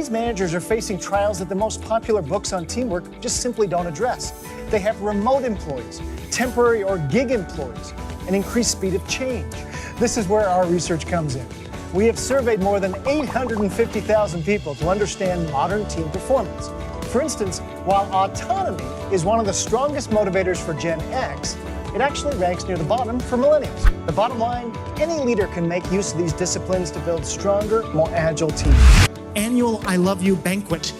Today's managers are facing trials that the most popular books on teamwork just simply don't address. They have remote employees, temporary or gig employees, and increased speed of change. This is where our research comes in. We have surveyed more than 850,000 people to understand modern team performance. For instance, while autonomy is one of the strongest motivators for Gen X, it actually ranks near the bottom for millennials. The bottom line, any leader can make use of these disciplines to build stronger, more agile teams. Annual I Love You banquet.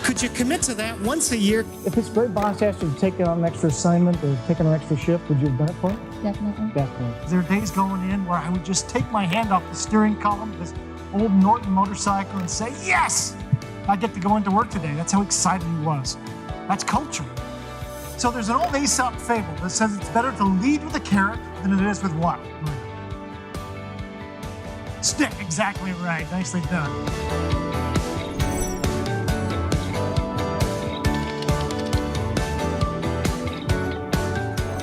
Could you commit to that once a year? If this great boss asked you to take on an extra assignment or take on an extra shift, would you have done it for him? Definitely. Definitely. There are days going in where I would just take my hand off the steering column of this old Norton motorcycle and say, yes, I get to go into work today. That's how excited he was. That's culture. So there's an old Aesop fable that says it's better to lead with a carrot than it is with what? Stick, exactly right. Nicely done.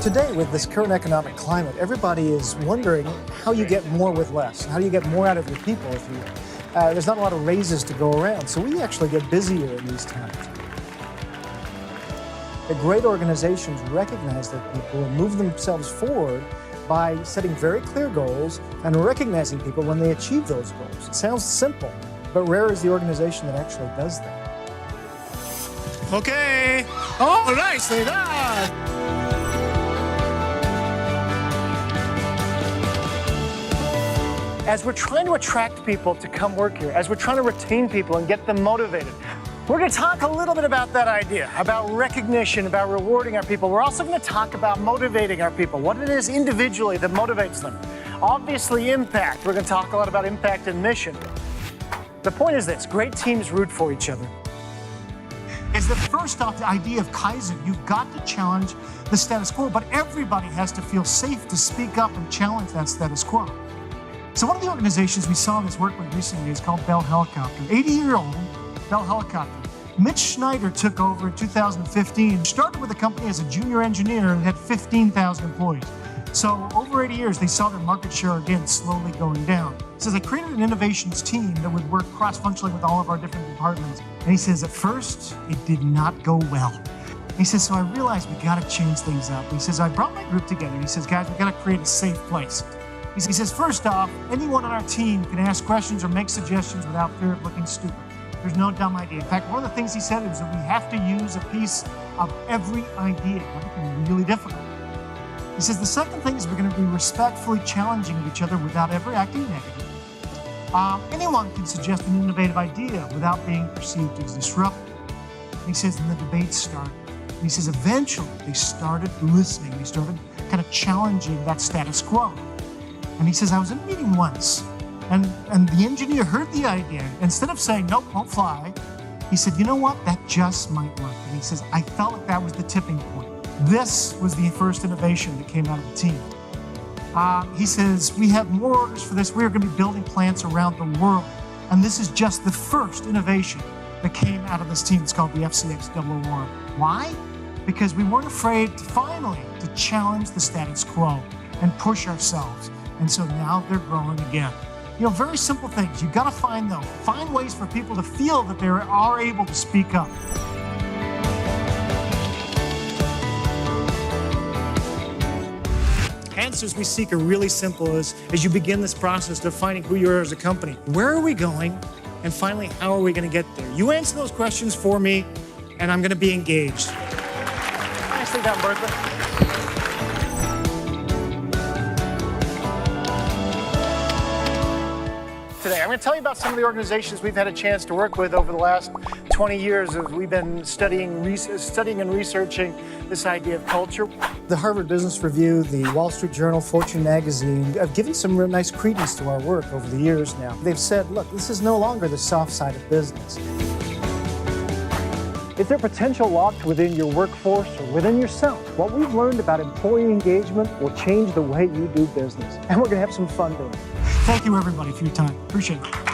Today, with this current economic climate, everybody is wondering how you get more with less. How do you get more out of your people if you, there's not a lot of raises to go around. So we actually get busier in these times. The great organizations recognize their people and move themselves forward by setting very clear goals and recognizing people when they achieve those goals. It sounds simple, but rare is the organization that actually does that. Okay. Oh, nicely done. As we're trying to attract people to come work here, as we're trying to retain people and get them motivated, we're going to talk a little bit about that idea, about recognition, about rewarding our people. We're also going to talk about motivating our people, what it is individually that motivates them. Obviously, impact. We're going to talk a lot about impact and mission. The point is this, great teams root for each other. Is that first off, the idea of Kaizen, you've got to challenge the status quo, but everybody has to feel safe to speak up and challenge that status quo. So one of the organizations we saw this work with recently is called Bell Helicopter. 80-year-old Bell Helicopter. Mitch Schneider took over in 2015, started with the company as a junior engineer and had 15,000 employees. So over 80 years, they saw their market share again slowly going down. So they created an innovations team that would work cross-functionally with all of our different departments. And he says, at first, it did not go well. He says, so I realized we got to change things up. He says, I brought my group together. He says, guys, we got to create a safe place. He says, first off, anyone on our team can ask questions or make suggestions without fear of looking stupid. There's no dumb idea. In fact, one of the things he said is that we have to use a piece of every idea. That became really difficult. He says the second thing is we're going to be respectfully challenging each other without ever acting negative. Anyone can suggest an innovative idea without being perceived as disruptive. He says, and the debates started. And he says, eventually they started listening. They started kind of challenging that status quo. And he says, I was in a meeting once, and the engineer heard the idea. Instead of saying, nope, won't fly, he said, you know what, that just might work. And he says, I felt like that was the tipping point. This was the first innovation that came out of the team. He says, we have more orders for this. We are going to be building plants around the world. And this is just the first innovation that came out of this team. It's called the FCX001. Why? Because we weren't afraid to challenge the status quo and push ourselves. And so now they're growing again. You know, very simple things. You've got to find ways for people to feel that they are able to speak up. Answers we seek are really simple as you begin this process of finding who you are as a company. Where are we going? And finally, how are we going to get there? You answer those questions for me, and I'm going to be engaged. Nicely done, Bertha. Today, I'm going to tell you about some of the organizations we've had a chance to work with over the last 20 years as we've been studying and researching this idea of culture. The Harvard Business Review, the Wall Street Journal, Fortune magazine have given some real nice credence to our work over the years now. They've said, look, this is no longer the soft side of business. Is there potential locked within your workforce or within yourself? What we've learned about employee engagement will change the way you do business. And we're going to have some fun doing it. Thank you, everybody, for your time. Appreciate it.